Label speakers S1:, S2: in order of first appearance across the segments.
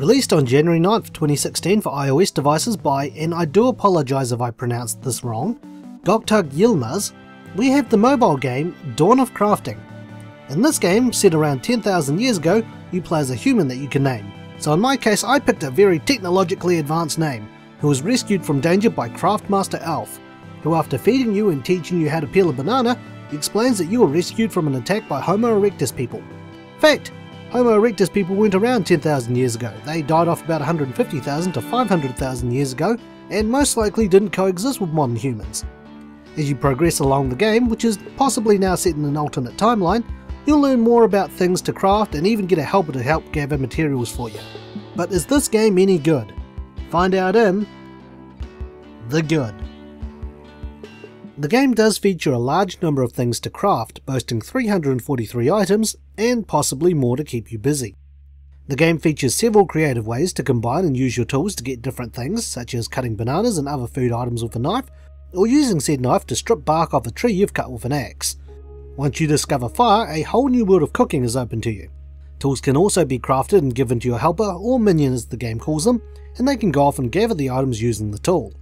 S1: Released on January 9th, 2016 for iOS devices by, and I do apologise if I pronounced this wrong, Goktug Yilmaz, we have the mobile game Dawn of Crafting. In this game, set around 10,000 years ago, you play as a human that you can name. So in my case, I picked a very technologically advanced name, who was rescued from danger by Craftmaster Elf, who after feeding you and teaching you how to peel a banana, explains that you were rescued from an attack by Homo erectus people. Fact! Homo erectus people weren't around 10,000 years ago. They died off about 150,000 to 500,000 years ago, and most likely didn't coexist with modern humans. As you progress along the game, which is possibly now set in an alternate timeline, you'll learn more about things to craft and even get a helper to help gather materials for you. But is this game any good? Find out in The Good. The game does feature a large number of things to craft, boasting 343 items and possibly more to keep you busy. The game features several creative ways to combine and use your tools to get different things, such as cutting bananas and other food items with a knife, or using said knife to strip bark off a tree you've cut with an axe. Once you discover fire, a whole new world of cooking is open to you. Tools can also be crafted and given to your helper, or minion as the game calls them, and they can go off and gather the items using the tool.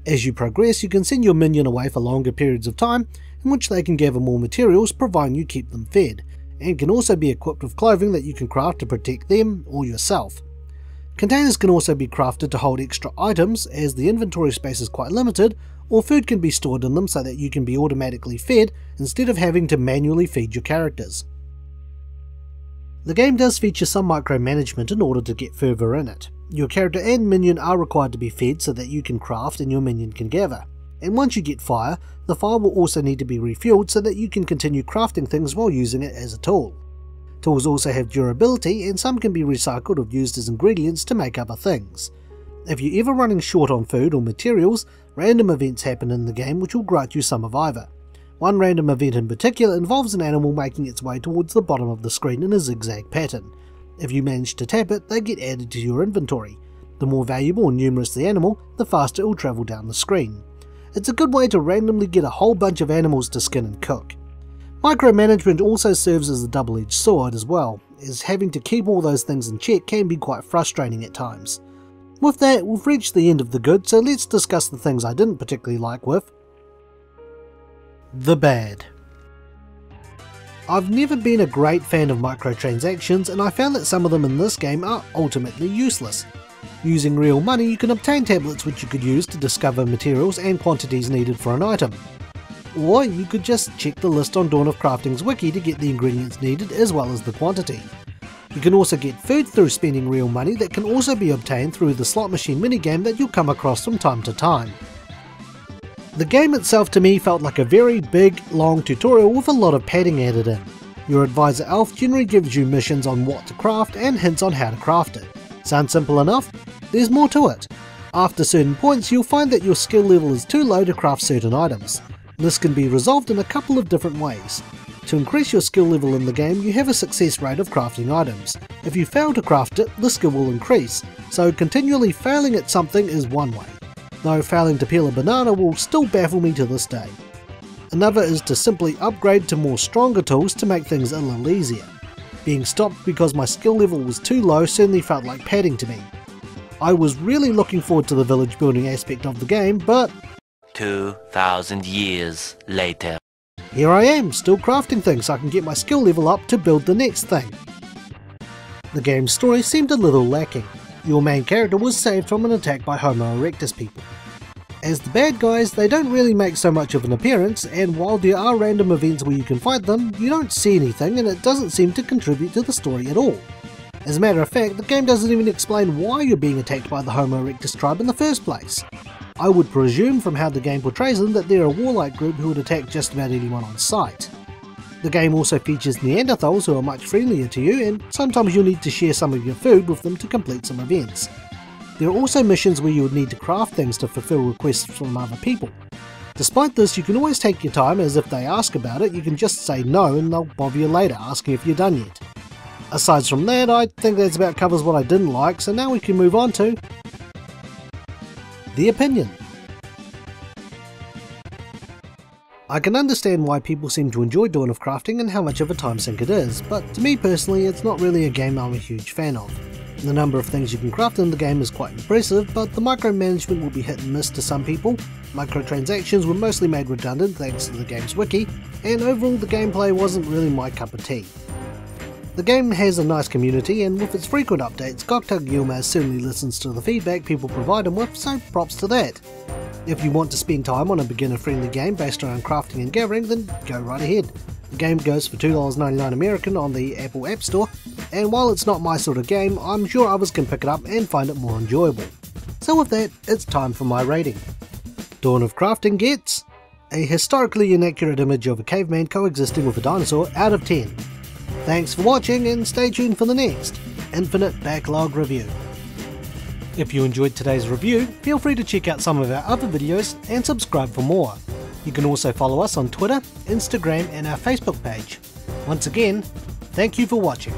S1: As you progress, you can send your minion away for longer periods of time, in which they can gather more materials providing you keep them fed, and can also be equipped with clothing that you can craft to protect them or yourself. Containers can also be crafted to hold extra items, as the inventory space is quite limited, or food can be stored in them so that you can be automatically fed instead of having to manually feed your characters. The game does feature some micromanagement in order to get further in it. Your character and minion are required to be fed so that you can craft and your minion can gather. And once you get fire, the fire will also need to be refueled so that you can continue crafting things while using it as a tool. Tools also have durability, and some can be recycled or used as ingredients to make other things. If you're ever running short on food or materials, random events happen in the game which will grant you some of either. One random event in particular involves an animal making its way towards the bottom of the screen in a zigzag pattern. If you manage to tap it, they get added to your inventory. The more valuable and numerous the animal, the faster it will travel down the screen. It's a good way to randomly get a whole bunch of animals to skin and cook. Micromanagement also serves as a double-edged sword as well, as having to keep all those things in check can be quite frustrating at times. With that, we've reached the end of the good, so let's discuss the things I didn't particularly like with the bad. I've never been a great fan of microtransactions, and I found that some of them in this game are ultimately useless. Using real money, you can obtain tablets which you could use to discover materials and quantities needed for an item. Or you could just check the list on Dawn of Crafting's wiki to get the ingredients needed as well as the quantity. You can also get food through spending real money that can also be obtained through the slot machine minigame that you'll come across from time to time. The game itself to me felt like a very big, long tutorial with a lot of padding added in. Your advisor Elf generally gives you missions on what to craft and hints on how to craft it. Sounds simple enough? There's more to it. After certain points, you'll find that your skill level is too low to craft certain items. This can be resolved in a couple of different ways. To increase your skill level in the game, you have a success rate of crafting items. If you fail to craft it, the skill will increase, so continually failing at something is one way. Though failing to peel a banana will still baffle me to this day. Another is to simply upgrade to more stronger tools to make things a little easier. Being stopped because my skill level was too low certainly felt like padding to me. I was really looking forward to the village building aspect of the game, but
S2: 2,000 years later.
S1: Here I am, still crafting things so I can get my skill level up to build the next thing. The game's story seemed a little lacking. Your main character was saved from an attack by Homo erectus people. As the bad guys, they don't really make so much of an appearance, and while there are random events where you can fight them, you don't see anything and it doesn't seem to contribute to the story at all. As a matter of fact, the game doesn't even explain why you're being attacked by the Homo erectus tribe in the first place. I would presume from how the game portrays them that they're a warlike group who would attack just about anyone on sight. The game also features Neanderthals who are much friendlier to you, and sometimes you'll need to share some of your food with them to complete some events. There are also missions where you would need to craft things to fulfill requests from other people. Despite this, you can always take your time, as if they ask about it, you can just say no and they'll bother you later asking if you're done yet. Aside from that, I think that's about covers what I didn't like, so now we can move on to the opinion. I can understand why people seem to enjoy Dawn of Crafting and how much of a time sink it is, but to me personally it's not really a game I'm a huge fan of. The number of things you can craft in the game is quite impressive, but the micromanagement will be hit and miss to some people. Microtransactions were mostly made redundant thanks to the game's wiki, and overall the gameplay wasn't really my cup of tea. The game has a nice community, and with its frequent updates, Goktug Yilmaz certainly listens to the feedback people provide him with, so props to that. If you want to spend time on a beginner-friendly game based around crafting and gathering, then go right ahead. The game goes for $2.99 American on the Apple App Store, and while it's not my sort of game, I'm sure others can pick it up and find it more enjoyable. So with that, it's time for my rating. Dawn of Crafting gets a historically inaccurate image of a caveman coexisting with a dinosaur out of 10. Thanks for watching, and stay tuned for the next Infinite Backlog review. If you enjoyed today's review, feel free to check out some of our other videos and subscribe for more. You can also follow us on Twitter, Instagram and our Facebook page. Once again, thank you for watching.